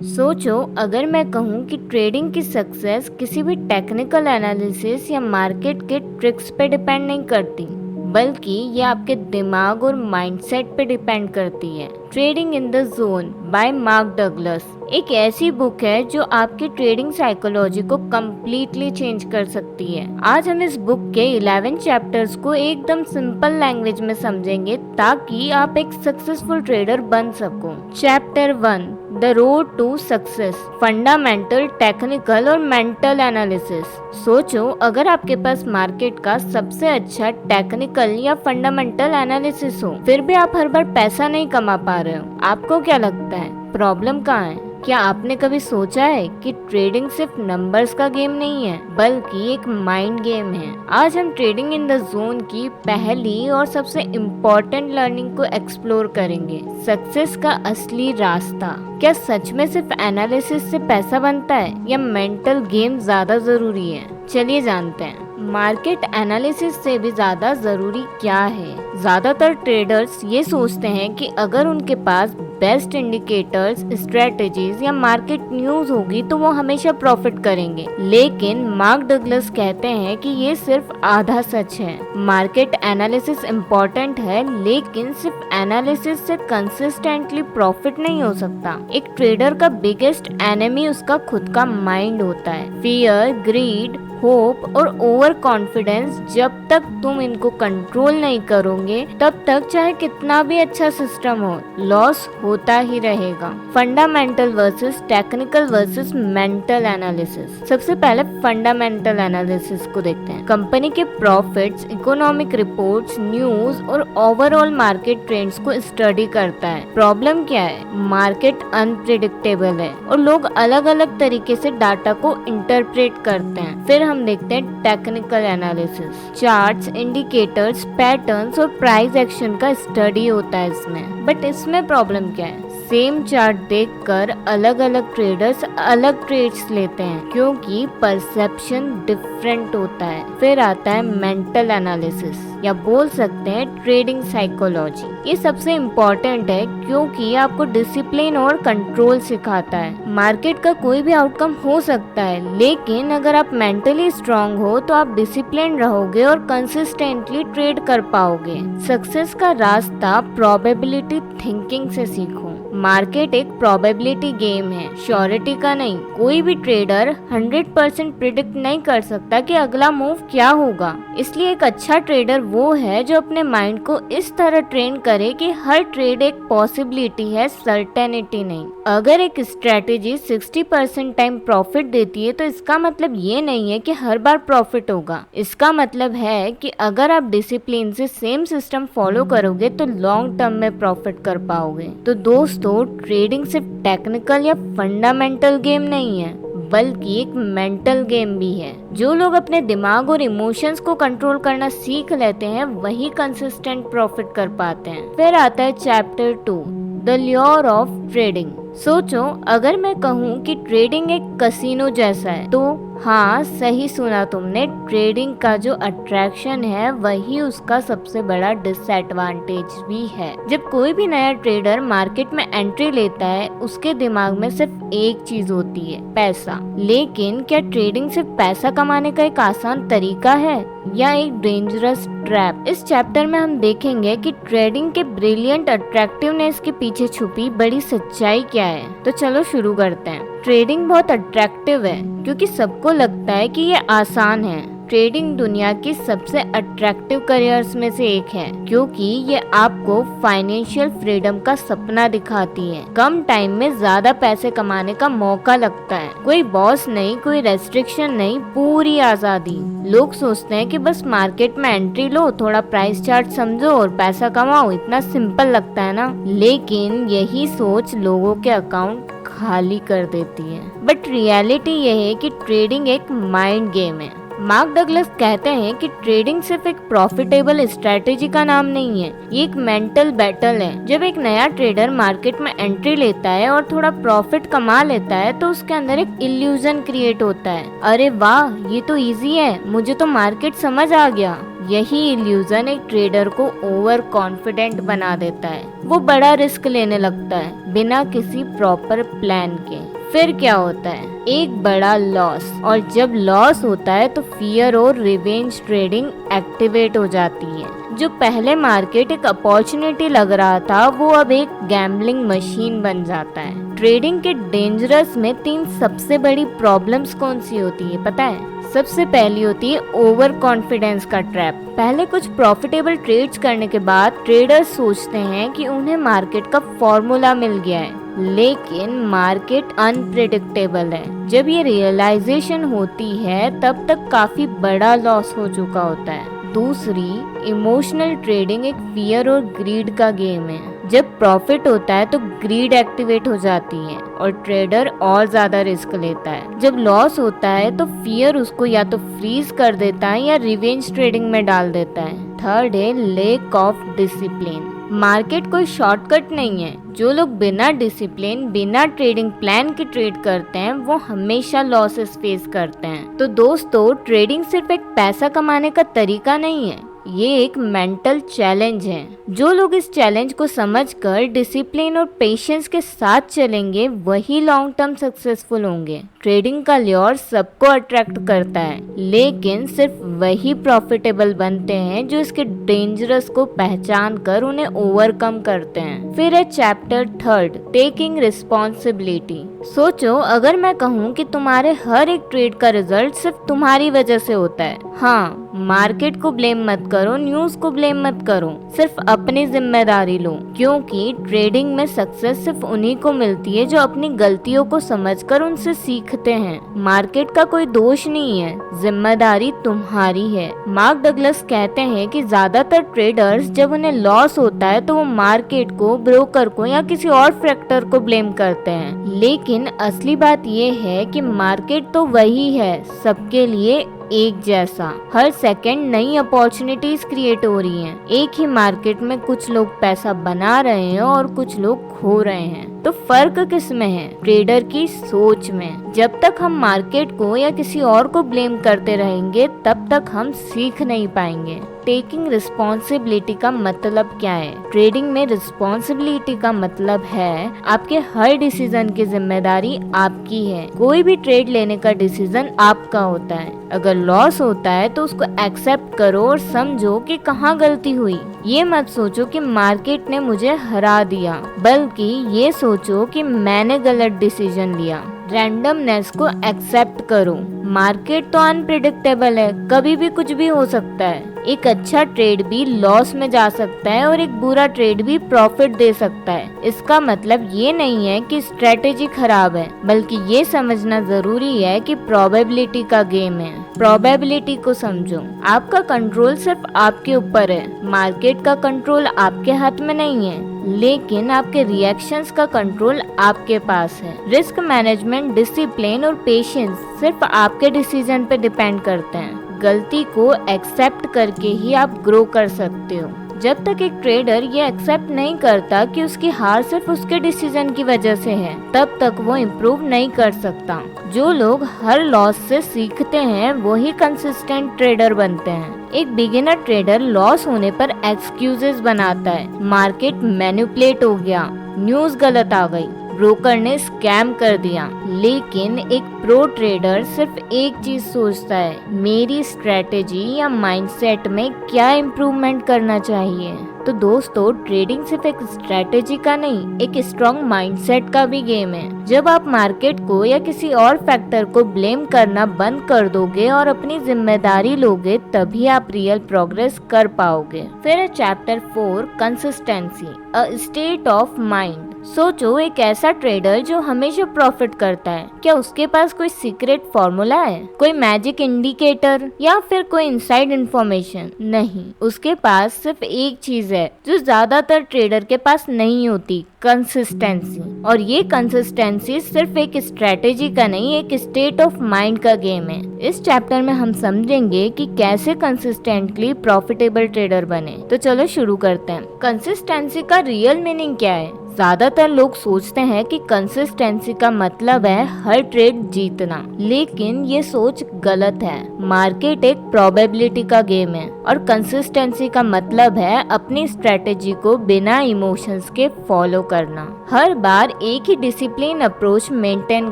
सोचो, अगर मैं कहूँ कि ट्रेडिंग की सक्सेस किसी भी टेक्निकल एनालिसिस या मार्केट के ट्रिक्स पे डिपेंड नहीं करती, बल्कि ये आपके दिमाग और माइंडसेट पे डिपेंड करती है। Trading in the zone bye mark Douglas एक ऐसी बुक है जो आपकी ट्रेडिंग साइकोलॉजी को कम्प्लीटली चेंज कर सकती है। आज हम इस बुक के 11 चैप्टर्स को एकदम सिंपल लैंग्वेज में समझेंगे ताकि आप एक सक्सेसफुल ट्रेडर बन सको। Chapter 1, the road to success, fundamental, technical और मेंटल एनालिसिस। सोचो, अगर आपके पास मार्केट का सबसे अच्छा टेक्निकल या फंडामेंटल एनालिसिस हो, फिर भी आप हर बार पैसा नहीं कमा पा रहे हो, आपको क्या लगता है प्रॉब्लम कहाँ है? क्या आपने कभी सोचा है कि ट्रेडिंग सिर्फ नंबर्स का गेम नहीं है, बल्कि एक माइंड गेम है? आज हम ट्रेडिंग इन द जोन की पहली और सबसे इम्पोर्टेंट लर्निंग को एक्सप्लोर करेंगे, सक्सेस का असली रास्ता। क्या सच में सिर्फ एनालिसिस से पैसा बनता है या मेंटल गेम ज्यादा जरूरी है? चलिए जानते हैं। मार्केट एनालिसिस से भी ज्यादा जरूरी क्या है? ज्यादातर ट्रेडर्स ये सोचते हैं कि अगर उनके पास बेस्ट इंडिकेटर्स, स्ट्रेटेजीज या मार्केट न्यूज होगी तो वो हमेशा प्रॉफिट करेंगे, लेकिन मार्क डगलस कहते हैं कि ये सिर्फ आधा सच है। मार्केट एनालिसिस इम्पोर्टेंट है, लेकिन सिर्फ एनालिसिस से कंसिस्टेंटली प्रॉफिट नहीं हो सकता। एक ट्रेडर का बिगेस्ट एनिमी उसका खुद का माइंड होता है। फियर, ग्रीड, होप और ओवर कॉन्फिडेंस, जब तक तुम इनको कंट्रोल नहीं करोगे तब तक चाहे कितना भी अच्छा सिस्टम हो, लॉस होता ही रहेगा। Fundamental versus technical versus mental analysis. सबसे पहले फंडामेंटल एनालिसिस को देखते हैं। कंपनी के प्रॉफिट्स, इकोनॉमिक रिपोर्ट्स, न्यूज और ओवरऑल मार्केट ट्रेंड्स को स्टडी करता है। प्रॉब्लम क्या है? मार्केट अनप्रिडिक्टेबल है और लोग अलग अलग तरीके से डाटा को इंटरप्रेट करते हैं। फिर हम देखते हैं technical analysis. Charts, indicators, patterns और प्राइस एक्शन का स्टडी होता है इसमें। बट इसमें प्रॉब्लम क्या है? सेम चार्ट देखकर अलग अलग ट्रेडर्स अलग ट्रेड्स लेते हैं, क्योंकि परसेप्शन डिफरेंट होता है। फिर आता है मेंटल एनालिसिस, या बोल सकते हैं ट्रेडिंग साइकोलॉजी। ये सबसे इम्पोर्टेंट है क्योंकि आपको डिसिप्लिन और कंट्रोल सिखाता है। मार्केट का कोई भी आउटकम हो सकता है, लेकिन अगर आप मेंटली स्ट्रांग हो तो आप डिसिप्लिन रहोगे और कंसिस्टेंटली ट्रेड कर पाओगे। सक्सेस का रास्ता प्रोबेबिलिटी थिंकिंग से सीखो। मार्केट एक प्रोबेबिलिटी गेम है, श्योरिटी का नहीं। कोई भी ट्रेडर 100% प्रिडिक्ट नहीं कर सकता कि अगला मूव क्या होगा। इसलिए एक अच्छा ट्रेडर वो है जो अपने माइंड को इस तरह ट्रेन करे कि हर ट्रेड एक पॉसिबिलिटी है, सर्टेनिटी नहीं। अगर एक स्ट्रेटेजी 60% टाइम प्रॉफिट देती है तो इसका मतलब ये नहीं है कि हर बार प्रॉफिट होगा। इसका मतलब है कि अगर आप डिसिप्लिन से सेम सिस्टम फॉलो करोगे तो लॉन्ग टर्म में प्रॉफिट कर पाओगे। तो दोस्तों, ट्रेडिंग सिर्फ टेक्निकल या फंडामेंटल गेम नहीं है, बल्कि एक मेंटल गेम भी है। जो लोग अपने दिमाग और इमोशंस को कंट्रोल करना सीख लेते हैं, वही कंसिस्टेंट प्रॉफिट कर पाते हैं। फिर आता है chapter 2, the lure of trading. सोचो, अगर मैं कहूँ कि ट्रेडिंग एक कसिनो जैसा है, तो हाँ, सही सुना तुमने। ट्रेडिंग का जो अट्रैक्शन है वही उसका सबसे बड़ा डिसएडवांटेज भी है। जब कोई भी नया ट्रेडर मार्केट में एंट्री लेता है, उसके दिमाग में सिर्फ एक चीज होती है, पैसा। लेकिन क्या ट्रेडिंग सिर्फ पैसा कमाने का एक आसान तरीका है या एक डेंजरस ट्रैप? इस चैप्टर में हम देखेंगे कि ट्रेडिंग के ब्रिलियंट अट्रैक्टिवनेस के पीछे छुपी बड़ी सच्चाई क्या है। तो चलो शुरू करते हैं। ट्रेडिंग बहुत अट्रैक्टिव है क्योंकि सबको लगता है कि ये आसान है। ट्रेडिंग दुनिया की सबसे अट्रैक्टिव करियर्स में से एक है क्योंकि ये आपको फाइनेंशियल फ्रीडम का सपना दिखाती है। कम टाइम में ज्यादा पैसे कमाने का मौका लगता है। कोई बॉस नहीं, कोई रेस्ट्रिक्शन नहीं, पूरी आजादी। लोग सोचते हैं कि बस मार्केट में एंट्री लो, थोड़ा प्राइस चार्ट समझो और पैसा कमाओ। इतना सिंपल लगता है ना? लेकिन यही सोच लोगों के अकाउंट खाली कर देती है। बट रियलिटी यह है कि ट्रेडिंग एक माइंड गेम है। मार्क डगलस कहते हैं कि ट्रेडिंग सिर्फ एक प्रॉफिटेबल स्ट्रेटेजी का नाम नहीं है, ये एक मेंटल बैटल है। जब एक नया ट्रेडर मार्केट में एंट्री लेता है और थोड़ा प्रॉफिट कमा लेता है तो उसके अंदर एक इल्यूजन क्रिएट होता है, अरे वाह, ये तो इजी है, मुझे तो मार्केट समझ आ गया। यही इल्यूजन एक ट्रेडर को ओवर कॉन्फिडेंट बना देता है। वो बड़ा रिस्क लेने लगता है बिना किसी प्रॉपर प्लान के। फिर क्या होता है, एक बड़ा लॉस, और जब लॉस होता है तो फियर और रिवेंज ट्रेडिंग एक्टिवेट हो जाती है। जो पहले मार्केट एक अपॉर्चुनिटी लग रहा था वो अब एक गैम्बलिंग मशीन बन जाता है। ट्रेडिंग के डेंजरस में 3 सबसे बड़ी प्रॉब्लम्स कौन सी होती है पता है? सबसे पहली होती है ओवर कॉन्फिडेंस का ट्रैप। पहले कुछ प्रॉफिटेबल ट्रेड्स करने के बाद ट्रेडर्स सोचते हैं कि उन्हें मार्केट का फॉर्मूला मिल गया है, लेकिन मार्केट अनप्रेडिक्टेबल है। जब ये रियलाइजेशन होती है तब तक काफी बड़ा लॉस हो चुका होता है। दूसरी, इमोशनल ट्रेडिंग एक फियर और ग्रीड का गेम है। जब प्रॉफिट होता है तो ग्रीड एक्टिवेट हो जाती है और ट्रेडर और ज्यादा रिस्क लेता है। जब लॉस होता है तो फियर उसको या तो फ्रीज कर देता है या रिवेंज ट्रेडिंग में डाल देता है। थर्ड है लैक ऑफ डिसिप्लिन। मार्केट कोई शॉर्टकट नहीं है। जो लोग बिना डिसिप्लिन, बिना ट्रेडिंग प्लान के ट्रेड करते हैं वो हमेशा लॉसेस फेस करते हैं। तो दोस्तों, ट्रेडिंग सिर्फ एक पैसा कमाने का तरीका नहीं है, ये एक मेंटल चैलेंज है। जो लोग इस चैलेंज को समझकर डिसिप्लिन और पेशेंस के साथ चलेंगे वही लॉन्ग टर्म सक्सेसफुल होंगे। ट्रेडिंग का ल्योर सबको अट्रैक्ट करता है, लेकिन सिर्फ वही प्रॉफिटेबल बनते हैं जो इसके डेंजरस को पहचान कर उन्हें ओवरकम करते हैं। फिर है चैप्टर 3, टेकिंग रिस्पॉन्सिबिलिटी। सोचो, अगर मैं कहूँ कि तुम्हारे हर एक ट्रेड का रिजल्ट सिर्फ तुम्हारी वजह से होता है। हाँ, मार्केट को ब्लेम मत करो, न्यूज को ब्लेम मत करो, सिर्फ अपनी जिम्मेदारी लो, क्योंकि ट्रेडिंग में सक्सेस सिर्फ उन्हीं को मिलती है जो अपनी गलतियों को समझकर उनसे सीखते हैं। मार्केट का कोई दोष नहीं है, जिम्मेदारी तुम्हारी है। मार्क डगलस कहते हैं कि ज्यादातर ट्रेडर्स जब उन्हें लॉस होता है तो वो मार्केट को, ब्रोकर को या किसी और फैक्टर को ब्लेम करते हैं, लेकिन असली बात ये है कि मार्केट तो वही है, सबके लिए एक जैसा। हर सेकंड नई अपॉर्चुनिटीज क्रिएट हो रही हैं। एक ही मार्केट में कुछ लोग पैसा बना रहे हैं और कुछ लोग खो रहे हैं। तो फर्क किस में है? ट्रेडर की सोच में। जब तक हम मार्केट को या किसी और को ब्लेम करते रहेंगे तब तक हम सीख नहीं पाएंगे। टेकिंग रिस्पॉन्सिबिलिटी का मतलब क्या है? ट्रेडिंग में रिस्पॉन्सिबिलिटी का मतलब है आपके हर डिसीजन की जिम्मेदारी आपकी है। कोई भी ट्रेड लेने का डिसीजन आपका होता है। अगर लॉस होता है तो उसको एक्सेप्ट करो और समझो कि कहाँ गलती हुई। ये मत सोचो कि मार्केट ने मुझे हरा दिया, बल्कि ये सोचो कि मैंने गलत डिसीजन लिया। रैंडमनेस को एक्सेप्ट करो। मार्केट तो अनप्रिडिक्टेबल है, कभी भी कुछ भी हो सकता है। एक अच्छा ट्रेड भी लॉस में जा सकता है और एक बुरा ट्रेड भी प्रॉफिट दे सकता है। इसका मतलब ये नहीं है कि स्ट्रेटेजी खराब है, बल्कि ये समझना जरूरी है कि प्रोबेबिलिटी का गेम है। प्रोबेबिलिटी को समझो। आपका कंट्रोल सिर्फ आपके ऊपर है। मार्केट का कंट्रोल आपके हाथ में नहीं है, लेकिन आपके रिएक्शंस का कंट्रोल आपके पास है। रिस्क मैनेजमेंट, डिसिप्लिन और पेशेंस सिर्फ आपके डिसीजन पे डिपेंड करते हैं। गलती को एक्सेप्ट करके ही आप ग्रो कर सकते हो। जब तक एक ट्रेडर ये एक्सेप्ट नहीं करता कि उसकी हार सिर्फ उसके डिसीजन की वजह से है, तब तक वो इम्प्रूव नहीं कर सकता। जो लोग हर लॉस से सीखते हैं वही कंसिस्टेंट ट्रेडर बनते हैं। एक बिगिनर ट्रेडर लॉस होने पर एक्सक्यूजेस बनाता है। मार्केट मैनिपुलेट हो गया, न्यूज गलत आ गई, ब्रोकर ने स्कैम कर दिया। लेकिन एक प्रो ट्रेडर सिर्फ एक चीज सोचता है, मेरी स्ट्रेटेजी या माइंडसेट में क्या इम्प्रूवमेंट करना चाहिए। तो दोस्तों, ट्रेडिंग सिर्फ एक स्ट्रेटेजी का नहीं, एक स्ट्रॉन्ग माइंडसेट का भी गेम है। जब आप मार्केट को या किसी और फैक्टर को ब्लेम करना बंद कर दोगे और अपनी जिम्मेदारी लोगे, तभी आप रियल प्रोग्रेस कर पाओगे। फिर chapter 4, consistency, a state of mind. सोचो, एक ऐसा ट्रेडर जो हमेशा प्रॉफिट करता है, क्या उसके पास कोई सीक्रेट फॉर्मूला है, कोई मैजिक इंडिकेटर या फिर कोई इनसाइड इंफॉर्मेशन? नहीं, उसके पास सिर्फ एक चीज है जो ज्यादातर ट्रेडर के पास नहीं होती, कंसिस्टेंसी। और ये कंसिस्टेंसी सिर्फ एक स्ट्रेटेजी का नहीं, एक स्टेट ऑफ माइंड का गेम है। इस चैप्टर में हम समझेंगे कि कैसे कंसिस्टेंटली प्रॉफिटेबल ट्रेडर बने। तो चलो शुरू करते हैं। कंसिस्टेंसी का रियल मीनिंग क्या है? ज्यादातर लोग सोचते हैं कि कंसिस्टेंसी का मतलब है हर ट्रेड जीतना, लेकिन ये सोच गलत है। मार्केट एक प्रोबेबिलिटी का गेम है और कंसिस्टेंसी का मतलब है अपनी स्ट्रेटेजी को बिना इमोशंस के फॉलो करना, हर बार एक ही डिसिप्लिन अप्रोच मेंटेन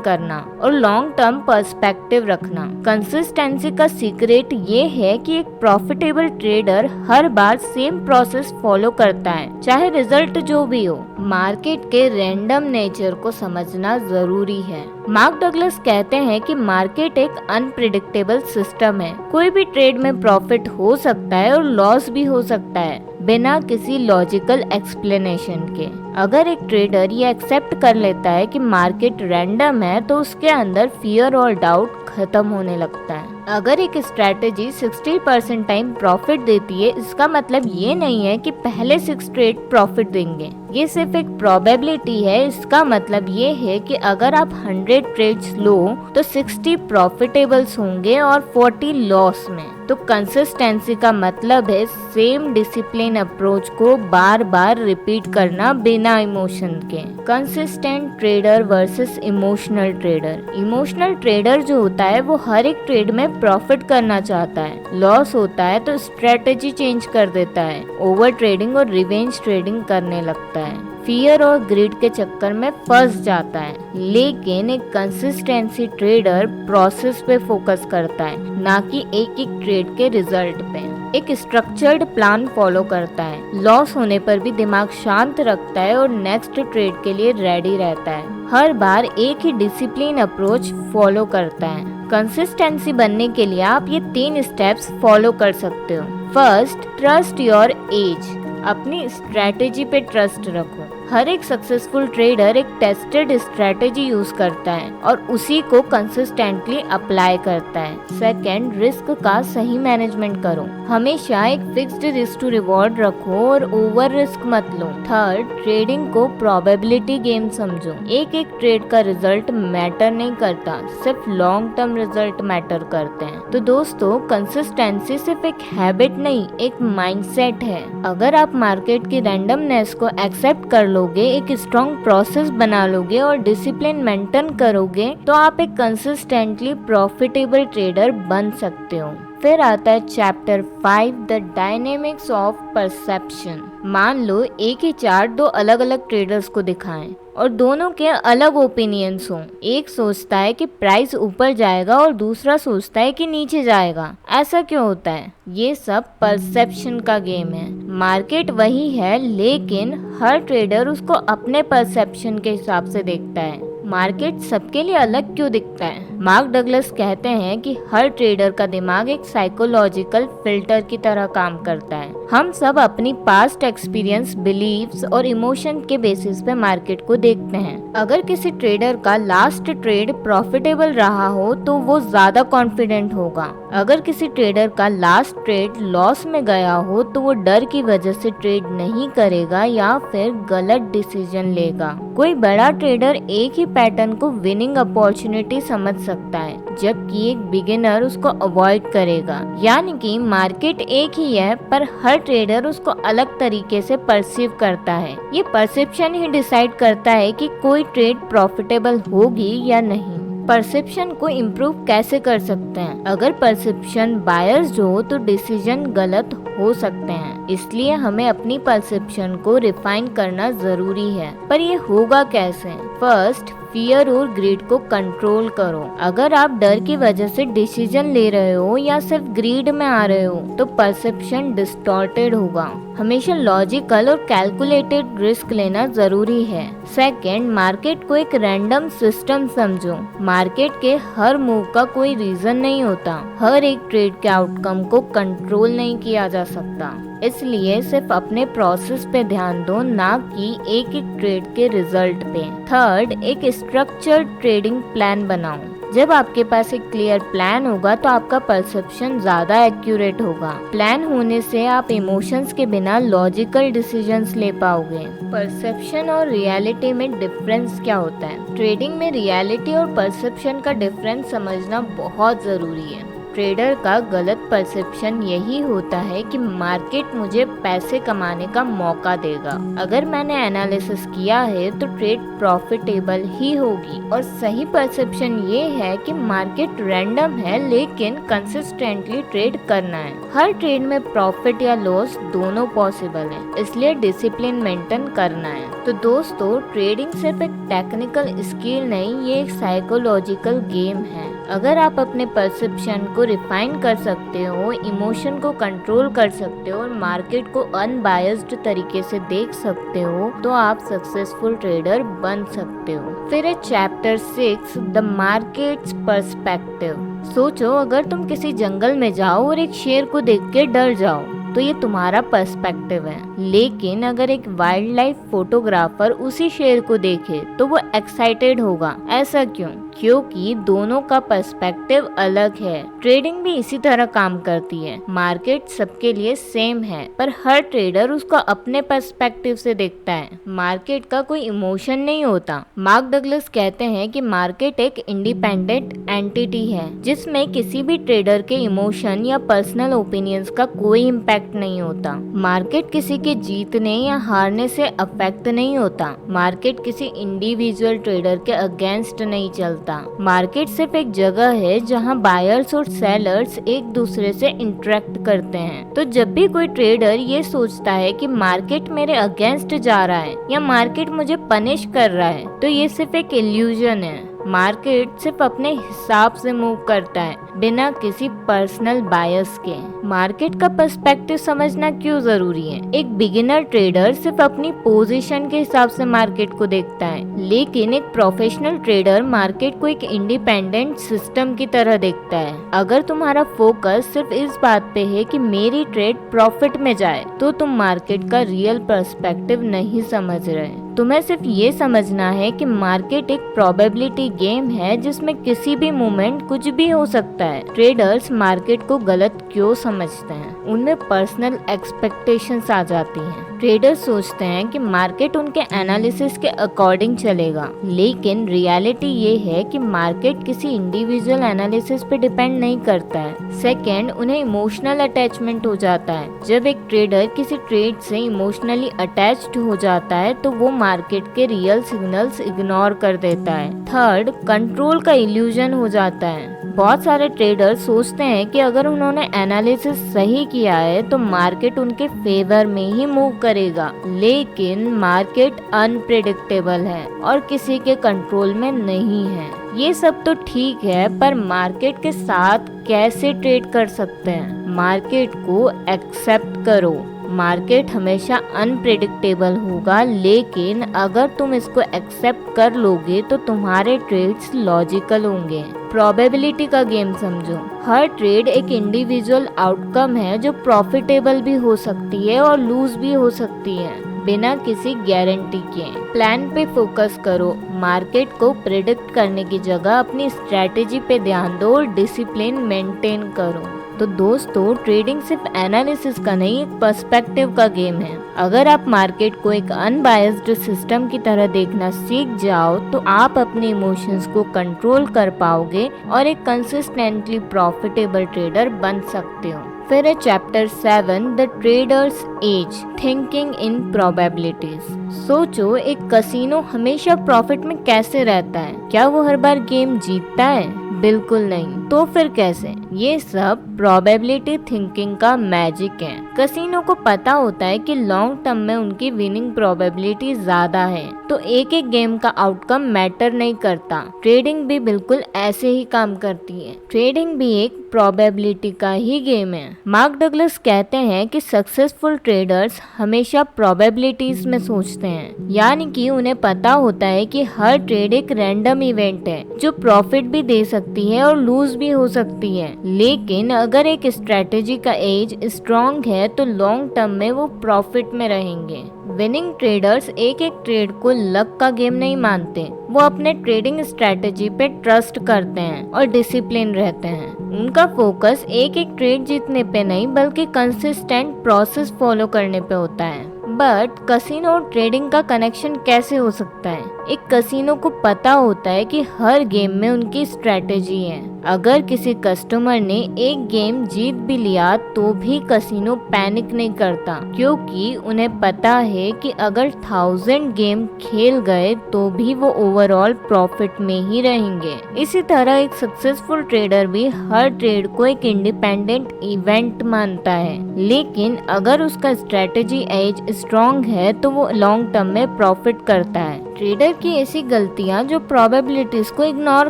करना और लॉन्ग टर्म पर्सपेक्टिव रखना। कंसिस्टेंसी का सीक्रेट ये है कि एक प्रॉफिटेबल ट्रेडर हर बार सेम प्रोसेस फॉलो करता है, चाहे रिजल्ट जो भी हो। मार्केट के रैंडम नेचर को समझना जरूरी है। मार्क डगलस कहते हैं कि मार्केट एक अनप्रिडिक्टेबल सिस्टम है। कोई भी ट्रेड में प्रॉफिट हो सकता है और लॉस भी हो सकता है बिना किसी लॉजिकल एक्सप्लेनेशन के। अगर एक ट्रेडर ये एक्सेप्ट कर लेता है कि मार्केट रैंडम है तो उसके अंदर फियर और डाउट खत्म होने लगता है। अगर एक स्ट्रैटेजी 60% टाइम प्रॉफिट देती है, इसका मतलब ये नहीं है कि पहले 6 ट्रेड प्रॉफिट देंगे। ये सिर्फ एक प्रोबेबिलिटी है। इसका मतलब ये है कि अगर आप 100 ट्रेड्स लो तो 60 प्रॉफिटेबल्स होंगे और 40 लॉस में। तो कंसिस्टेंसी का मतलब है सेम डिसिप्लिन अप्रोच को बार बार रिपीट करना बिना इमोशन के। Consistent trader versus emotional trader. Emotional trader जो होता है वो हर एक ट्रेड में प्रॉफिट करना चाहता है। लॉस होता है तो स्ट्रेटेजी चेंज कर देता है, ओवर ट्रेडिंग और रिवेंज ट्रेडिंग करने लगता है, फियर और ग्रिड के चक्कर में फंस जाता है। लेकिन एक कंसिस्टेंसी ट्रेडर प्रोसेस पे फोकस करता है, ना कि एक एक ट्रेड के रिजल्ट पे। एक स्ट्रक्चर्ड प्लान फॉलो करता है, लॉस होने पर भी दिमाग शांत रखता है और नेक्स्ट ट्रेड के लिए रेडी रहता है। हर बार एक ही डिसिप्लिन अप्रोच फॉलो करता है। कंसिस्टेंसी बनने के लिए आप ये 3 स्टेप्स फॉलो कर सकते हो। First, trust your age. अपनी स्ट्रेटेजी पे ट्रस्ट रखो। हर एक सक्सेसफुल ट्रेडर एक टेस्टेड स्ट्रेटेजी यूज करता है और उसी को कंसिस्टेंटली अप्लाई करता है। सेकंड, रिस्क का सही मैनेजमेंट करो। हमेशा एक फिक्स्ड रिस्क टू रिवॉर्ड रखो और ओवर रिस्क मत लो। थर्ड, ट्रेडिंग को प्रोबेबिलिटी गेम समझो। एक एक ट्रेड का रिजल्ट मैटर नहीं करता, सिर्फ लॉन्ग टर्म रिजल्ट मैटर करते हैं। तो दोस्तों, कंसिस्टेंसी सिर्फ एक हैबिट नहीं, एक माइंडसेट है। अगर आप मार्केट की रैंडमनेस को एक्सेप्ट कर लोगे, एक स्ट्रॉन्ग प्रोसेस बना लोगे और डिसिप्लिन मेंटेन करोगे, तो आप एक कंसिस्टेंटली प्रॉफिटेबल ट्रेडर बन सकते हो। फिर आता है chapter 5, the dynamics of perception. मान लो एक ही चार्ट 2 अलग अलग ट्रेडर्स को दिखाएं और दोनों के अलग ओपिनियंस हों। एक सोचता है कि प्राइस ऊपर जाएगा और दूसरा सोचता है कि नीचे जाएगा। ऐसा क्यों होता है? ये सब परसेप्शन का गेम है। मार्केट वही है, लेकिन हर ट्रेडर उसको अपने परसेप्शन के हिसाब से देखता है। मार्केट सबके लिए अलग क्यों दिखता है? मार्क डगलस कहते हैं कि हर ट्रेडर का दिमाग एक साइकोलॉजिकल फिल्टर की तरह काम करता है। हम सब अपनी पास्ट एक्सपीरियंस, बिलीव्स और इमोशन के बेसिस पे मार्केट को देखते हैं। अगर किसी ट्रेडर का लास्ट ट्रेड प्रॉफिटेबल रहा हो तो वो ज्यादा कॉन्फिडेंट होगा। अगर किसी ट्रेडर का लास्ट ट्रेड लॉस में गया हो तो वो डर की वजह से ट्रेड नहीं करेगा या फिर गलत डिसीजन लेगा। कोई बड़ा ट्रेडर एक ही पैटर्न को विनिंग अपॉर्चुनिटी समझ सकता है, जबकि एक बिगिनर उसको अवॉइड करेगा। यानी कि मार्केट एक ही है, पर हर ट्रेडर उसको अलग तरीके से परसीव करता है। ये परसेप्शन ही डिसाइड करता है कि कोई ट्रेड प्रॉफिटेबल होगी या नहीं। परसेप्शन को इम्प्रूव कैसे कर सकते हैं? अगर परसेप्शन बायस्ड हो तो डिसीजन गलत हो सकते हैं, इसलिए हमें अपनी परसेप्शन को रिफाइन करना जरूरी है। पर ये होगा कैसे? फर्स्ट, फियर और ग्रीड को कंट्रोल करो। अगर आप डर की वजह से डिसीजन ले रहे हो या सिर्फ ग्रीड में आ रहे हो तो परसेप्शन डिस्टॉर्टेड होगा। हमेशा लॉजिकल और कैलकुलेटेड रिस्क लेना जरूरी है। सेकंड, मार्केट को एक रैंडम सिस्टम समझो। मार्केट के हर मूव का कोई रीजन नहीं होता। हर एक ट्रेड के आउटकम को कंट्रोल नहीं किया जा सकता, इसलिए सिर्फ अपने प्रोसेस पे ध्यान दो, ना कि एक एक ट्रेड के रिजल्ट पे। थर्ड, एक स्ट्रक्चर्ड ट्रेडिंग प्लान बनाओ। जब आपके पास एक क्लियर प्लान होगा तो आपका परसेप्शन ज्यादा एक्यूरेट होगा। प्लान होने से आप इमोशंस के बिना लॉजिकल डिसीजंस ले पाओगे। परसेप्शन और रियलिटी में डिफरेंस क्या होता है? ट्रेडिंग में रियलिटी और परसेप्शन का डिफरेंस समझना बहुत जरूरी है। ट्रेडर का गलत परसेप्शन यही होता है कि मार्केट मुझे पैसे कमाने का मौका देगा। अगर मैंने एनालिसिस किया है तो ट्रेड प्रॉफिटेबल ही होगी। और सही परसेप्शन ये है कि मार्केट रैंडम है लेकिन कंसिस्टेंटली ट्रेड करना है। हर ट्रेड में प्रॉफिट या लॉस दोनों पॉसिबल है, इसलिए डिसिप्लिन मेंटेन करना है। तो दोस्तों, ट्रेडिंग सिर्फ एक टेक्निकल स्किल नहीं, ये एक साइकोलॉजिकल गेम है। अगर आप अपने परसेप्शन को रिफाइन कर सकते हो, इमोशन को कंट्रोल कर सकते हो और मार्केट को अनबायस्ड तरीके से देख सकते हो तो आप सक्सेसफुल ट्रेडर बन सकते हो। फिर है चैप्टर 6, द मार्केट्स पर्सपेक्टिव। सोचो, अगर तुम किसी जंगल में जाओ और एक शेर को देख के डर जाओ तो ये तुम्हारा पर्सपेक्टिव है। लेकिन अगर एक वाइल्ड लाइफ फोटोग्राफर उसी शेर को देखे तो वो एक्साइटेड होगा। ऐसा क्यों? क्योंकि दोनों का पर्सपेक्टिव अलग है। ट्रेडिंग भी इसी तरह काम करती है। मार्केट सबके लिए सेम है पर हर ट्रेडर उसको अपने पर्सपेक्टिव से देखता है। मार्केट का कोई इमोशन नहीं होता। मार्क डगलस कहते हैं कि मार्केट एक इंडिपेंडेंट एंटिटी है जिसमें किसी भी ट्रेडर के इमोशन या पर्सनल ओपिनियंस का कोई इम्पैक्ट नहीं होता। मार्केट किसी के जीतने या हारने से अफेक्ट नहीं होता। मार्केट किसी इंडिविजुअल ट्रेडर के अगेंस्ट नहीं चलता। मार्केट सिर्फ एक जगह है जहां बायर्स और सेलर्स एक दूसरे से इंटरेक्ट करते हैं। तो जब भी कोई ट्रेडर ये सोचता है कि मार्केट मेरे अगेंस्ट जा रहा है या मार्केट मुझे पनिश कर रहा है तो ये सिर्फ एक इल्यूजन है। मार्केट सिर्फ अपने हिसाब से मूव करता है बिना किसी पर्सनल बायस के। मार्केट का पर्सपेक्टिव समझना क्यों जरूरी है? एक बिगिनर ट्रेडर सिर्फ अपनी पोजीशन के हिसाब से मार्केट को देखता है, लेकिन एक प्रोफेशनल ट्रेडर मार्केट को एक इंडिपेंडेंट सिस्टम की तरह देखता है। अगर तुम्हारा फोकस सिर्फ इस बात पे है कि मेरी ट्रेड प्रॉफिट में जाए तो तुम मार्केट का रियल पर्सपेक्टिव नहीं समझ रहे। तुम्हें सिर्फ ये समझना है कि मार्केट एक प्रोबेबिलिटी गेम है जिसमें किसी भी मोमेंट कुछ भी हो सकता है। ट्रेडर्स मार्केट को गलत क्यों समझते हैं? उनमें पर्सनल एक्सपेक्टेशंस आ जाती हैं। ट्रेडर्स सोचते हैं कि मार्केट उनके एनालिसिस के अकॉर्डिंग चलेगा, लेकिन रियलिटी ये है कि मार्केट किसी इंडिविजुअल एनालिसिस पे डिपेंड नहीं करता है। सेकेंड, उन्हें इमोशनल अटैचमेंट हो जाता है। जब एक ट्रेडर किसी ट्रेड से इमोशनली अटैच्ड हो जाता है तो वो मार्केट के रियल सिग्नल्स इग्नोर कर देता है। थर्ड, कंट्रोल का इल्यूजन हो जाता है। बहुत सारे ट्रेडर्स सोचते हैं कि अगर उन्होंने एनालिसिस सही किया है तो मार्केट उनके फेवर में ही मूव करेगा, लेकिन मार्केट अनप्रेडिक्टेबल है और किसी के कंट्रोल में नहीं है। ये सब तो ठीक है, पर मार्केट के साथ कैसे ट्रेड कर सकते हैं? मार्केट को एक्सेप्ट करो। मार्केट हमेशा अनप्रेडिक्टेबल होगा, लेकिन अगर तुम इसको एक्सेप्ट कर लोगे तो तुम्हारे ट्रेड्स लॉजिकल होंगे। प्रोबेबिलिटी का गेम समझो। हर ट्रेड एक इंडिविजुअल आउटकम है जो प्रॉफिटेबल भी हो सकती है और लूज भी हो सकती है बिना किसी गारंटी के। प्लान पे फोकस करो। मार्केट को प्रेडिक्ट करने की जगह अपनी स्ट्रेटेजी पे ध्यान दो और डिसिप्लिन मेंटेन करो। तो दोस्तों, ट्रेडिंग सिर्फ एनालिसिस का नहीं, एक पर्सपेक्टिव का गेम है। अगर आप मार्केट को एक अनबायस्ड सिस्टम की तरह देखना सीख जाओ तो आप अपने इमोशंस को कंट्रोल कर पाओगे और एक कंसिस्टेंटली प्रॉफिटेबल ट्रेडर बन सकते हो। फिर है chapter 7, the traders edge, thinking in probabilities. सोचो, एक कसिनो हमेशा प्रॉफिट में कैसे रहता है? क्या वो हर बार गेम जीतता है? बिल्कुल नहीं। तो फिर कैसे? ये सब प्रोबेबिलिटी थिंकिंग का मैजिक है। कसिनो को पता होता है कि लॉन्ग टर्म में उनकी विनिंग प्रोबेबिलिटी ज्यादा है, तो एक एक गेम का आउटकम मैटर नहीं करता। ट्रेडिंग भी बिल्कुल ऐसे ही काम करती है। ट्रेडिंग भी एक प्रोबेबिलिटी का ही गेम है। मार्क डगलस कहते हैं कि सक्सेसफुल ट्रेडर्स हमेशा प्रोबेबिलिटीज में सोचते हैं, यानी कि उन्हें पता होता है कि हर ट्रेड एक रैंडम इवेंट है जो प्रॉफिट भी दे सकती है और लूज भी हो सकती है। लेकिन अगर एक स्ट्रेटेजी का एज स्ट्रॉन्ग है तो लॉन्ग टर्म में वो प्रॉफिट में रहेंगे। विनिंग ट्रेडर्स एक एक ट्रेड को लक का गेम नहीं मानते। वो अपने ट्रेडिंग स्ट्रेटेजी पे ट्रस्ट करते हैं और डिसिप्लिन रहते हैं। उनका फोकस एक एक ट्रेड जीतने पे नहीं बल्कि कंसिस्टेंट प्रोसेस फॉलो करने पे होता है। बट कसिनो और ट्रेडिंग का कनेक्शन कैसे हो सकता है? एक कसिनो को पता होता है कि हर गेम में उनकी स्ट्रेटेजी है। अगर किसी कस्टमर ने एक गेम जीत भी लिया तो भी कसिनो पैनिक नहीं करता, क्योंकि उन्हें पता है कि अगर 1000 गेम खेल गए तो भी वो ओवरऑल प्रॉफिट में ही रहेंगे। इसी तरह एक सक्सेसफुल ट्रेडर भी हर ट्रेड को एक इंडिपेंडेंट इवेंट मानता है, लेकिन अगर उसका स्ट्रेटेजी एज स्ट्रॉन्ग है तो वो लॉन्ग टर्म में प्रॉफिट करता है। ट्रेडर की ऐसी गलतियां जो प्रोबेबिलिटीज को इग्नोर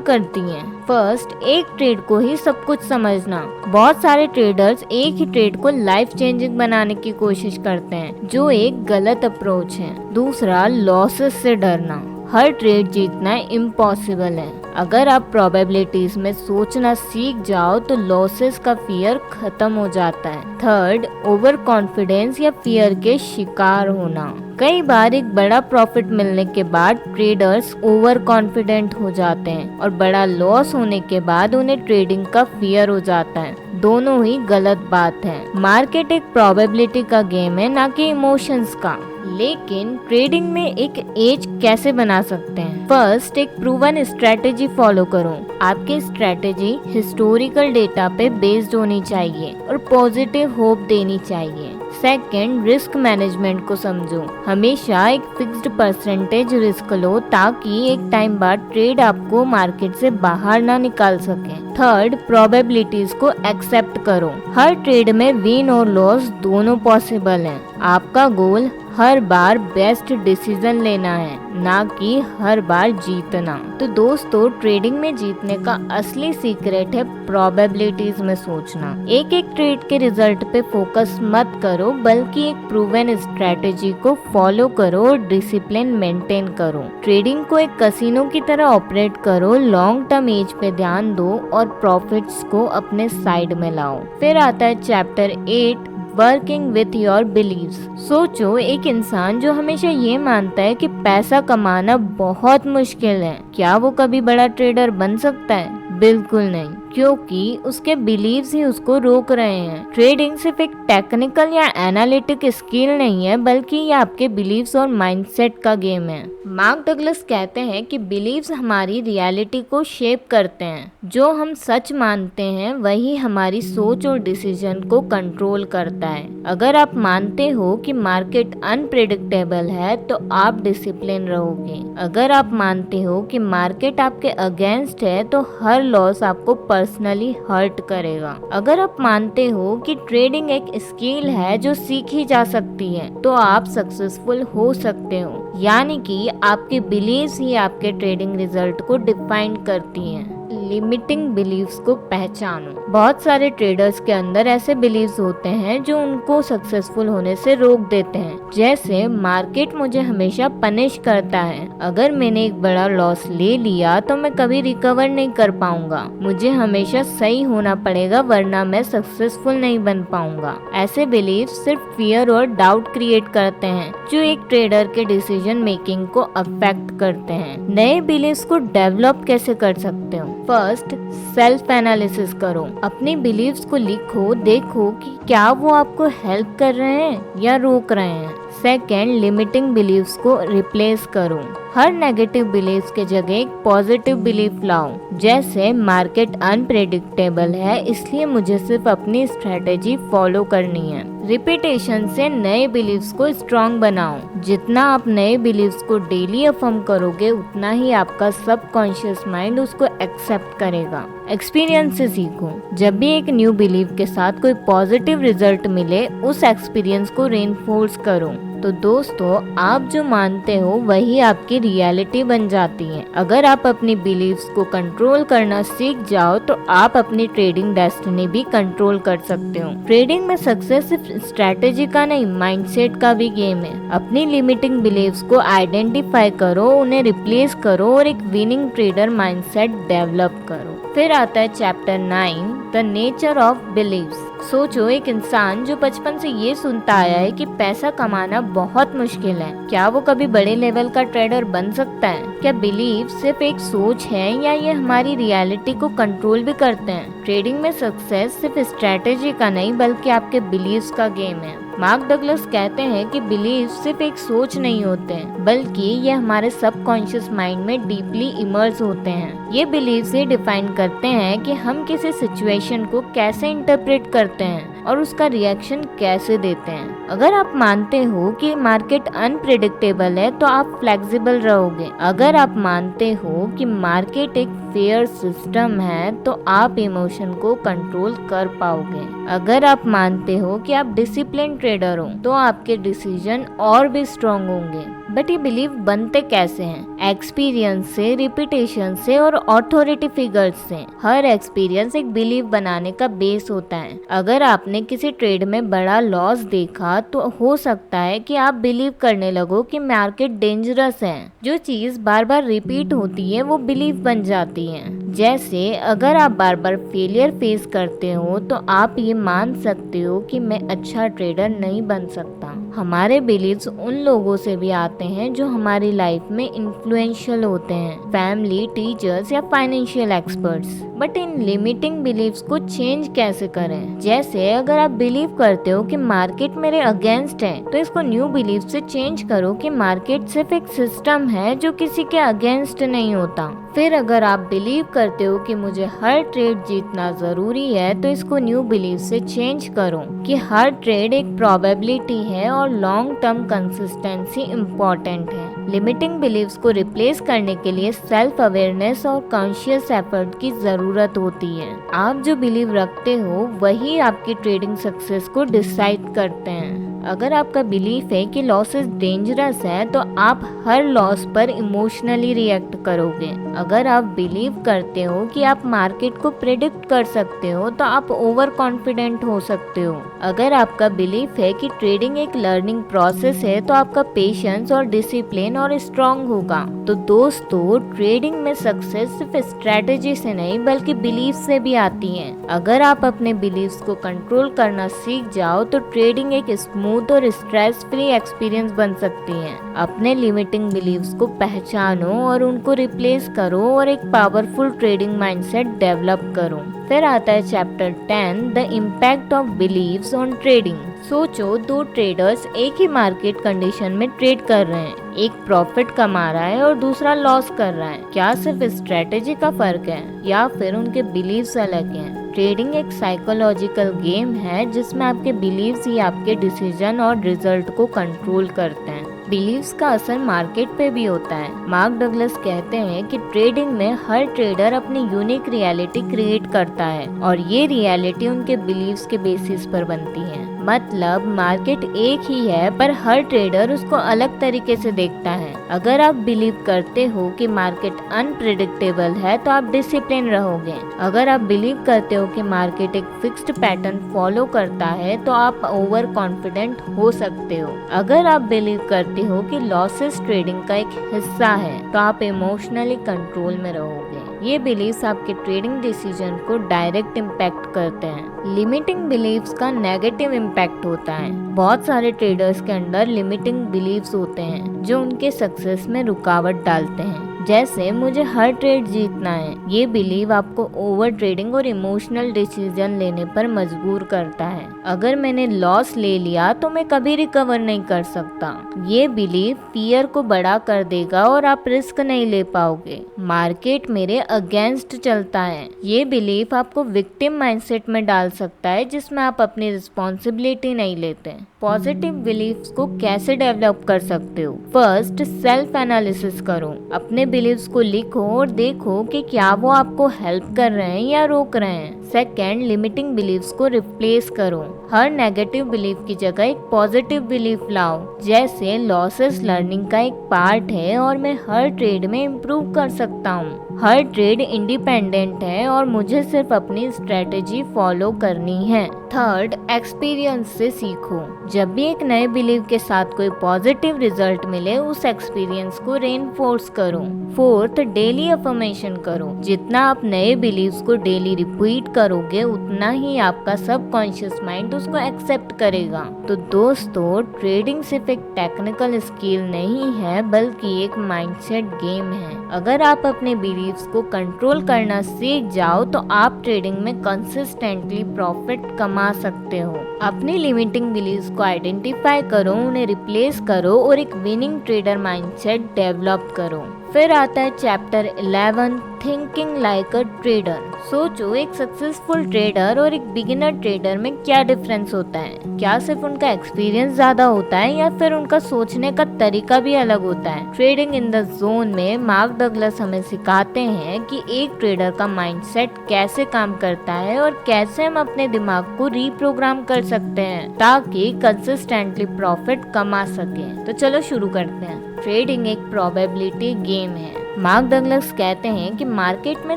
करती हैं। फर्स्ट, एक ट्रेड को ही सब कुछ समझना। बहुत सारे ट्रेडर्स एक ही ट्रेड को लाइफ चेंजिंग बनाने की कोशिश करते हैं, जो एक गलत अप्रोच है। दूसरा, लॉसेस से डरना। हर ट्रेड जीतना इम्पॉसिबल है। अगर आप प्रोबेबिलिटीज में सोचना सीख जाओ तो लॉसेस का फियर खत्म हो जाता है। थर्ड, ओवर कॉन्फिडेंस या फियर के शिकार होना। कई बार एक बड़ा प्रॉफिट मिलने के बाद ट्रेडर्स ओवर कॉन्फिडेंट हो जाते हैं और बड़ा लॉस होने के बाद उन्हें ट्रेडिंग का फियर हो जाता है। दोनों ही गलत बात है। मार्केट एक प्रोबेबिलिटी का गेम है, ना कि इमोशंस का। लेकिन ट्रेडिंग में एक एज कैसे बना सकते हैं? फर्स्ट, एक प्रूवन स्ट्रेटेजी फॉलो करो। आपकी स्ट्रेटेजी हिस्टोरिकल डेटा पे बेस्ड होनी चाहिए और पॉजिटिव होप देनी चाहिए। सेकंड, रिस्क मैनेजमेंट को समझो। हमेशा एक फिक्स्ड परसेंटेज रिस्क लो ताकि एक टाइम बाद ट्रेड आपको मार्केट से बाहर ना निकाल सके। थर्ड, प्रोबेबिलिटीज को एक्सेप्ट करो। हर ट्रेड में विन और लॉस दोनों पॉसिबल हैं। आपका गोल हर बार बेस्ट डिसीजन लेना है, ना कि हर बार जीतना। तो दोस्तों, ट्रेडिंग में जीतने का असली सीक्रेट है प्रोबेबिलिटीज में सोचना। एक एक ट्रेड के रिजल्ट पे फोकस मत करो, बल्कि एक प्रूवन स्ट्रेटेजी को फॉलो करो और डिसिप्लिन मेंटेन करो। ट्रेडिंग को एक कसिनो की तरह ऑपरेट करो, लॉन्ग टर्म एज पे ध्यान दो और प्रॉफिट्स को अपने साइड में लाओ। फिर आता है chapter 8, working with your beliefs. सोचो, एक इंसान जो हमेशा ये मानता है कि पैसा कमाना बहुत मुश्किल है, क्या वो कभी बड़ा ट्रेडर बन सकता है? बिल्कुल नहीं, क्योंकि उसके बिलीव्स ही उसको रोक रहे हैं। ट्रेडिंग सिर्फ एक टेक्निकल या एनालिटिक स्किल नहीं है, बल्कि ये आपके बिलीव्स और माइंडसेट का गेम है। मार्क डगलस कहते हैं कि बिलीव्स हमारी रियलिटी को शेप करते हैं। जो हम सच मानते हैं वही हमारी सोच और डिसीजन को कंट्रोल करता है। अगर आप मानते हो कि मार्केट अनप्रेडिक्टेबल है तो आप डिसिप्लिन रहोगे। अगर आप मानते हो कि मार्केट आपके अगेंस्ट है तो हर लॉस आपको पर्सनली हर्ट करेगा। अगर आप मानते हो कि ट्रेडिंग एक स्किल है जो सीखी जा सकती है तो आप सक्सेसफुल हो सकते हो। यानी कि आपके बिलीव्स ही आपके ट्रेडिंग रिजल्ट को डिफाइन करती हैं। लिमिटिंग बिलीव्स को पहचानो। बहुत सारे ट्रेडर्स के अंदर ऐसे बिलीव्स होते हैं जो उनको सक्सेसफुल होने से रोक देते हैं। जैसे, मार्केट मुझे हमेशा पनिश करता है, अगर मैंने एक बड़ा लॉस ले लिया तो मैं कभी रिकवर नहीं कर पाऊंगा, मुझे हमेशा सही होना पड़ेगा वरना मैं सक्सेसफुल नहीं बन पाऊंगा। ऐसे बिलीव्स सिर्फ फियर और डाउट क्रिएट करते हैं जो एक ट्रेडर के डिसीजन मेकिंग को अफेक्ट करते हैं। नए बिलीव्स को डेवलप कैसे कर सकते हो? फर्स्ट, सेल्फ एनालिसिस करो। अपनी बिलीव्स को लिखो, देखो कि क्या वो आपको हेल्प कर रहे हैं या रोक रहे हैं। सेकेंड, लिमिटिंग बिलीव्स को रिप्लेस करो। हर नेगेटिव बिलीव्स के जगह एक पॉजिटिव बिलीफ लाओ। जैसे, मार्केट अनप्रेडिक्टेबल है इसलिए मुझे सिर्फ अपनी स्ट्रेटेजी फॉलो करनी है। रिपीटेशन से नए बिलीव्स को स्ट्रॉन्ग बनाओ। जितना आप नए बिलीव्स को डेली अफर्म करोगे उतना ही आपका सबकॉन्शियस माइंड उसको एक्सेप्ट करेगा। एक्सपीरियंस से सीखो। जब भी एक न्यू बिलीव के साथ कोई पॉजिटिव रिजल्ट मिले उस एक्सपीरियंस को रेनफोर्स करो। तो दोस्तों, आप जो मानते हो वही आपकी रियलिटी बन जाती है। अगर आप अपनी बिलीव्स को कंट्रोल करना सीख जाओ तो आप अपनी ट्रेडिंग डेस्टिनी भी कंट्रोल कर सकते हो। ट्रेडिंग में सक्सेस सिर्फ स्ट्रेटेजी का नहीं, माइंडसेट का भी गेम है। अपनी लिमिटिंग बिलीव्स को आइडेंटिफाई करो, उन्हें रिप्लेस करो और एक विनिंग ट्रेडर माइंडसेट डेवलप करो। फिर आता है chapter 9, the nature of beliefs. सोचो, एक इंसान जो बचपन से ये सुनता आया है कि पैसा कमाना बहुत मुश्किल है, क्या वो कभी बड़े लेवल का ट्रेडर बन सकता है? क्या बिलीव सिर्फ एक सोच है या ये हमारी रियलिटी को कंट्रोल भी करते हैं? ट्रेडिंग में सक्सेस सिर्फ स्ट्रेटेजी का नहीं बल्कि आपके बिलीव्स का गेम है। मार्क डगलस कहते हैं कि बिलीफ सिर्फ एक सोच नहीं होते हैं, बल्कि ये हमारे सबकॉन्शियस माइंड में डीपली इमर्स होते हैं। ये बिलीफ से डिफाइन करते हैं कि हम किसी सिचुएशन को कैसे इंटरप्रेट करते हैं और उसका रिएक्शन कैसे देते हैं। अगर आप मानते हो कि मार्केट अनप्रेडिक्टेबल है तो आप फ्लेक्सिबल रहोगे। अगर आप मानते हो कि मार्केट एक फेयर सिस्टम है तो आप इमोशन को कंट्रोल कर पाओगे। अगर आप मानते हो कि आप डिसिप्लिन ट्रेडर हो तो आपके डिसीजन और भी स्ट्रॉन्ग होंगे। बट ये बिलीव बनते कैसे हैं? एक्सपीरियंस से, रिपीटेशन से और ऑथोरिटी फिगर्स से। हर एक्सपीरियंस एक बिलीव बनाने का बेस होता है। अगर आपने किसी ट्रेड में बड़ा लॉस देखा तो हो सकता है कि आप बिलीव करने लगो कि मार्केट डेंजरस है। जो चीज बार बार रिपीट होती है वो बिलीव बन जाती है। जैसे अगर आप बार बार फेलियर फेस करते हो तो आप ये मान सकते हो कि मैं अच्छा ट्रेडर नहीं बन सकता। हमारे बिलीव्स उन लोगों से भी आते हैं जो हमारी लाइफ में इन्फ्लुएंशियल होते हैं, फैमिली, टीचर्स या फाइनेंशियल एक्सपर्ट्स। बट इन लिमिटिंग बिलीव्स को चेंज कैसे करें? जैसे अगर आप बिलीव करते हो कि मार्केट मेरे अगेंस्ट है तो इसको न्यू बिलीव से चेंज करो कि मार्केट सिर्फ एक सिस्टम है जो किसी के अगेंस्ट नहीं होता। फिर अगर आप बिलीव करते हो कि मुझे हर ट्रेड जीतना जरूरी है तो इसको न्यू बिलीव से चेंज करो कि हर ट्रेड एक प्रोबेबिलिटी है और लॉन्ग टर्म कंसिस्टेंसी इम्पोर्टेंट है। लिमिटिंग बिलीव्स को रिप्लेस करने के लिए सेल्फ अवेयरनेस और कॉन्शियस एफर्ट की जरूरत होती है। आप जो बिलीव रखते हो वही आपकी ट्रेडिंग सक्सेस को डिसाइड करते हैं। अगर आपका बिलीफ है कि लॉसेस डेंजरस है तो आप हर लॉस पर इमोशनली रिएक्ट करोगे। अगर आप बिलीव करते हो कि आप मार्केट को प्रेडिक्ट कर सकते हो तो आप ओवर कॉन्फिडेंट हो सकते हो। अगर आपका बिलीफ है कि ट्रेडिंग एक लर्निंग प्रोसेस है तो आपका पेशेंस और डिसिप्लिन और स्ट्रॉन्ग होगा। तो दोस्तों, ट्रेडिंग में सक्सेस सिर्फ स्ट्रेटेजी से नहीं बल्कि बिलीफ से भी आती है। अगर आप अपने बिलीव्स को कंट्रोल करना सीख जाओ तो ट्रेडिंग एक स्मूथ और स्ट्रेस फ्री एक्सपीरियंस बन सकती है। अपने लिमिटिंग बिलीव्स को पहचानो और उनको रिप्लेस करो और एक पावरफुल ट्रेडिंग माइंडसेट डेवलप करो। फिर आता है chapter 10, the impact of beliefs on trading. सोचो, दो ट्रेडर्स एक ही मार्केट कंडीशन में ट्रेड कर रहे हैं। एक प्रॉफिट कमा रहा है और दूसरा लॉस कर रहा है। क्या सिर्फ स्ट्रेटेजी का फर्क है या फिर उनके बिलीव्स अलग हैं? ट्रेडिंग एक साइकोलॉजिकल गेम है जिसमें आपके बिलीव्स ही आपके डिसीजन और रिजल्ट को कंट्रोल करते हैं। बिलीव्स का असर मार्केट पे भी होता है। मार्क डगलस कहते हैं कि ट्रेडिंग में हर ट्रेडर अपनी यूनिक रियलिटी क्रिएट करता है और ये रियलिटी उनके बिलीव्स के बेसिस पर बनती है। मतलब मार्केट एक ही है पर हर ट्रेडर उसको अलग तरीके से देखता है। अगर आप बिलीव करते हो कि मार्केट अनप्रेडिक्टेबल है तो आप डिसिप्लिन रहोगे। अगर आप बिलीव करते हो कि मार्केट एक फिक्स्ड पैटर्न फॉलो करता है तो आप ओवर कॉन्फिडेंट हो सकते हो। अगर आप बिलीव करते हो कि लॉसेस ट्रेडिंग का एक हिस्सा है तो आप इमोशनली कंट्रोल में रहोगे। ये बिलीव्स आपके ट्रेडिंग डिसीजन को डायरेक्ट इम्पैक्ट करते हैं। लिमिटिंग बिलीव्स का नेगेटिव इम्पैक्ट होता है। बहुत सारे ट्रेडर्स के अंदर लिमिटिंग बिलीव्स होते हैं जो उनके सक्सेस में रुकावट डालते हैं। जैसे मुझे हर ट्रेड जीतना है। ये बिलीव आपको ओवर ट्रेडिंग और इमोशनल डिसीजन लेने पर मजबूर करता है। अगर मैंने लॉस ले लिया तो मैं कभी रिकवर नहीं कर सकता। ये बिलीव फियर को बड़ा कर देगा और आप रिस्क नहीं ले पाओगे। मार्केट मेरे अगेंस्ट चलता है। ये बिलीव आपको विक्टिम माइंडसेट में डाल सकता है जिसमें आप अपनी रिस्पॉन्सिबिलिटी नहीं लेते। पॉजिटिव बिलीव्स को कैसे डेवलप कर सकते हो? फर्स्ट, सेल्फ एनालिसिस करो। अपने बिलीव्स को लिखो और देखो कि क्या वो आपको हेल्प कर रहे हैं या रोक रहे हैं। सेकेंड, लिमिटिंग बिलीव्स को रिप्लेस करो। हर नेगेटिव बिलीव की जगह एक पॉजिटिव बिलीफ लाओ, जैसे लॉसेस लर्निंग का एक पार्ट है और मैं हर ट्रेड में इम्प्रूव कर सकता हूँ। हर ट्रेड इंडिपेंडेंट है और मुझे सिर्फ अपनी स्ट्रेटेजी फॉलो करनी है। थर्ड, एक्सपीरियंस से सीखो। जब भी एक नए बिलीव के साथ कोई पॉजिटिव रिजल्ट मिले उस एक्सपीरियंस को रेनफोर्स करो। फोर्थ, डेली अफर्मेशन करो। जितना आप नए बिलीव्स को डेली रिपीट करोगे उतना ही आपका सबकॉन्शियस माइंड उसको एक्सेप्ट करेगा। तो दोस्तों, ट्रेडिंग सिर्फ एक टेक्निकल स्किल नहीं है बल्कि एक माइंडसेट गेम है। अगर आप अपने बिलीव बिलीव्स को कंट्रोल करना सीख जाओ तो आप ट्रेडिंग में कंसिस्टेंटली प्रॉफिट कमा सकते हो। अपनी लिमिटिंग बिलीव्स को आइडेंटिफाई करो, उन्हें रिप्लेस करो और एक विनिंग ट्रेडर माइंडसेट डेवलप करो। फिर आता है chapter 11, thinking like a trader. सोचो, एक सक्सेसफुल ट्रेडर और एक बिगिनर ट्रेडर में क्या डिफरेंस होता है? क्या सिर्फ उनका एक्सपीरियंस ज्यादा होता है या फिर उनका सोचने का तरीका भी अलग होता है? ट्रेडिंग इन द जोन में मार्क डगलस हमें सिखाते हैं कि एक ट्रेडर का माइंडसेट कैसे काम करता है और कैसे हम अपने दिमाग को रीप्रोग्राम कर सकते हैं ताकि कंसिस्टेंटली प्रॉफिट कमा सके। तो चलो शुरू करते हैं। ट्रेडिंग एक प्रोबेबिलिटी गेम है। मार्क डगलस कहते हैं कि मार्केट में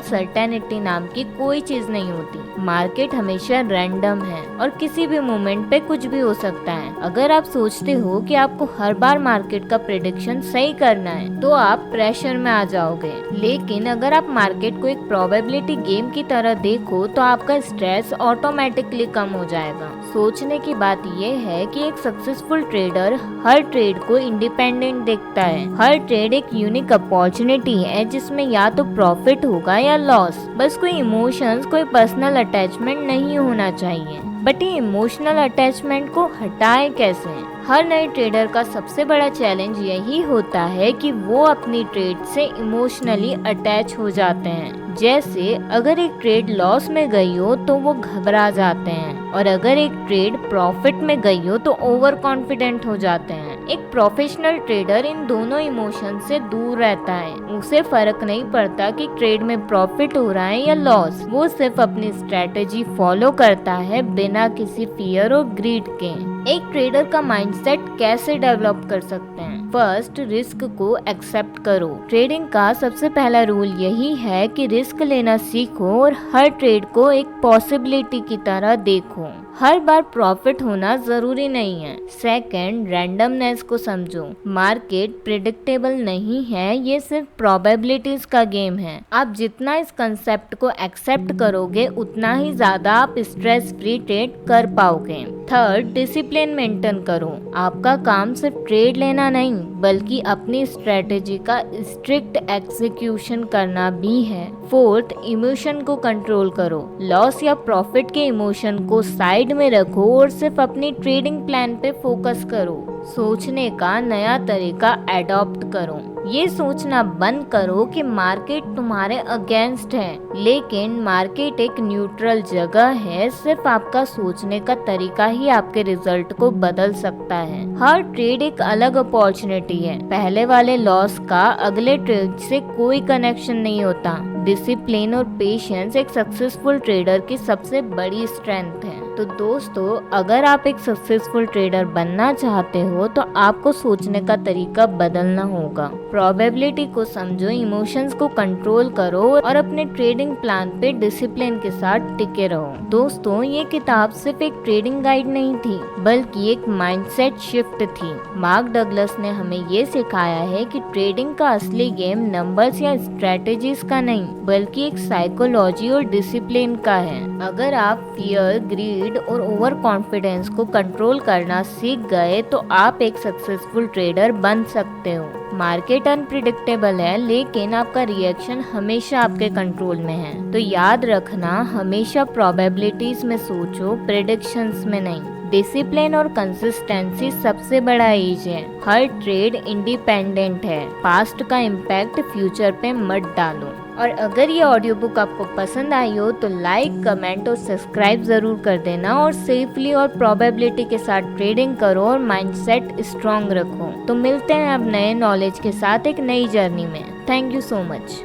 सर्टेनिटी नाम की कोई चीज नहीं होती। मार्केट हमेशा रैंडम है और किसी भी मोमेंट पे कुछ भी हो सकता है। अगर आप सोचते हो कि आपको हर बार मार्केट का प्रेडिक्शन सही करना है तो आप प्रेशर में आ जाओगे। लेकिन अगर आप मार्केट को एक प्रोबेबिलिटी गेम की तरह देखो तो आपका स्ट्रेस ऑटोमेटिकली कम हो जाएगा। सोचने की बात यह है कि एक सक्सेसफुल ट्रेडर हर ट्रेड को इंडिपेंडेंट देखता है। हर ट्रेड एक यूनिक अपॉर्चुनिटी है जिसमें या तो प्रॉफिट होगा या लॉस। बस कोई इमोशंस, कोई पर्सनल अटैचमेंट नहीं होना चाहिए। बट ये इमोशनल अटैचमेंट को हटाए कैसे? हर नए ट्रेडर का सबसे बड़ा चैलेंज यही होता है कि वो अपनी ट्रेड से इमोशनली अटैच हो जाते हैं। जैसे अगर एक ट्रेड लॉस में गई हो तो वो घबरा जाते हैं और अगर एक ट्रेड प्रॉफिट में गई हो तो ओवर कॉन्फिडेंट हो जाते हैं। एक प्रोफेशनल ट्रेडर इन दोनों इमोशन से दूर रहता है। उसे फर्क नहीं पड़ता कि ट्रेड में प्रॉफिट हो रहा है या लॉस। वो सिर्फ अपनी स्ट्रेटेजी फॉलो करता है बिना किसी फियर और ग्रीड के। एक ट्रेडर का माइंडसेट कैसे डेवलप कर सकते हैं? फर्स्ट, रिस्क को एक्सेप्ट करो। ट्रेडिंग का सबसे पहला रूल यही है कि रिस्क लेना सीखो और हर ट्रेड को एक पॉसिबिलिटी की तरह देखो। हर बार प्रॉफिट होना जरूरी नहीं है। सेकंड, रैंडमनेस को समझो। मार्केट प्रिडिक्टेबल नहीं है, ये सिर्फ प्रोबेबिलिटीज का गेम है। आप जितना इस कंसेप्ट को एक्सेप्ट करोगे उतना ही ज्यादा आप स्ट्रेस फ्री ट्रेड कर पाओगे। थर्ड, डिसिप्लिन मेंटेन करो। आपका काम सिर्फ ट्रेड लेना नहीं बल्कि अपनी स्ट्रेटेजी का स्ट्रिक्ट एग्जीक्यूशन करना भी है। फोर्थ, इमोशन को कंट्रोल करो। लॉस या प्रॉफिट के इमोशन को साइड में रखो और सिर्फ अपनी ट्रेडिंग प्लान पे फोकस करो। सोचने का नया तरीका अडॉप्ट करो। ये सोचना बंद करो कि मार्केट तुम्हारे अगेंस्ट है, लेकिन मार्केट एक न्यूट्रल जगह है। सिर्फ आपका सोचने का तरीका ही आपके रिजल्ट को बदल सकता है। हर ट्रेड एक अलग अपॉर्चुनिटी है। पहले वाले लॉस का अगले ट्रेड से कोई कनेक्शन नहीं होता। डिसिप्लिन और पेशेंस एक सक्सेसफुल ट्रेडर की सबसे बड़ी स्ट्रेंथ है। तो दोस्तों, अगर आप एक सक्सेसफुल ट्रेडर बनना चाहते हो तो आपको सोचने का तरीका बदलना होगा। प्रोबेबिलिटी को समझो, इमोशंस को कंट्रोल करो और अपने ट्रेडिंग प्लान पे डिसिप्लिन के साथ टिके रहो। दोस्तों, ये किताब सिर्फ एक ट्रेडिंग गाइड नहीं थी बल्कि एक माइंडसेट शिफ्ट थी। मार्क डगलस ने हमें ये सिखाया है कि ट्रेडिंग का असली गेम नंबर्स या स्ट्रेटेजीज का नहीं बल्कि एक साइकोलॉजी और डिसिप्लिन का है। अगर आप फियर, ग्रीड और ओवर कॉन्फिडेंस को कंट्रोल करना सीख गए तो आप एक सक्सेसफुल ट्रेडर बन सकते हो। मार्केट अनप्रिडिक्टेबल है लेकिन आपका रिएक्शन हमेशा आपके कंट्रोल में है। तो याद रखना, हमेशा प्रोबेबिलिटीज में सोचो, प्रेडिक्शंस में नहीं। डिसिप्लिन और कंसिस्टेंसी सबसे बड़ा एज है। हर ट्रेड इंडिपेंडेंट है। पास्ट का इम्पैक्ट फ्यूचर पे मत डालो। और अगर ये ऑडियो बुक आपको पसंद आई हो तो लाइक, कमेंट और सब्सक्राइब जरूर कर देना और सेफली और प्रोबेबिलिटी के साथ ट्रेडिंग करो और माइंडसेट स्ट्रॉन्ग रखो। तो मिलते हैं अब नए नॉलेज के साथ एक नई जर्नी में। Thank you so much.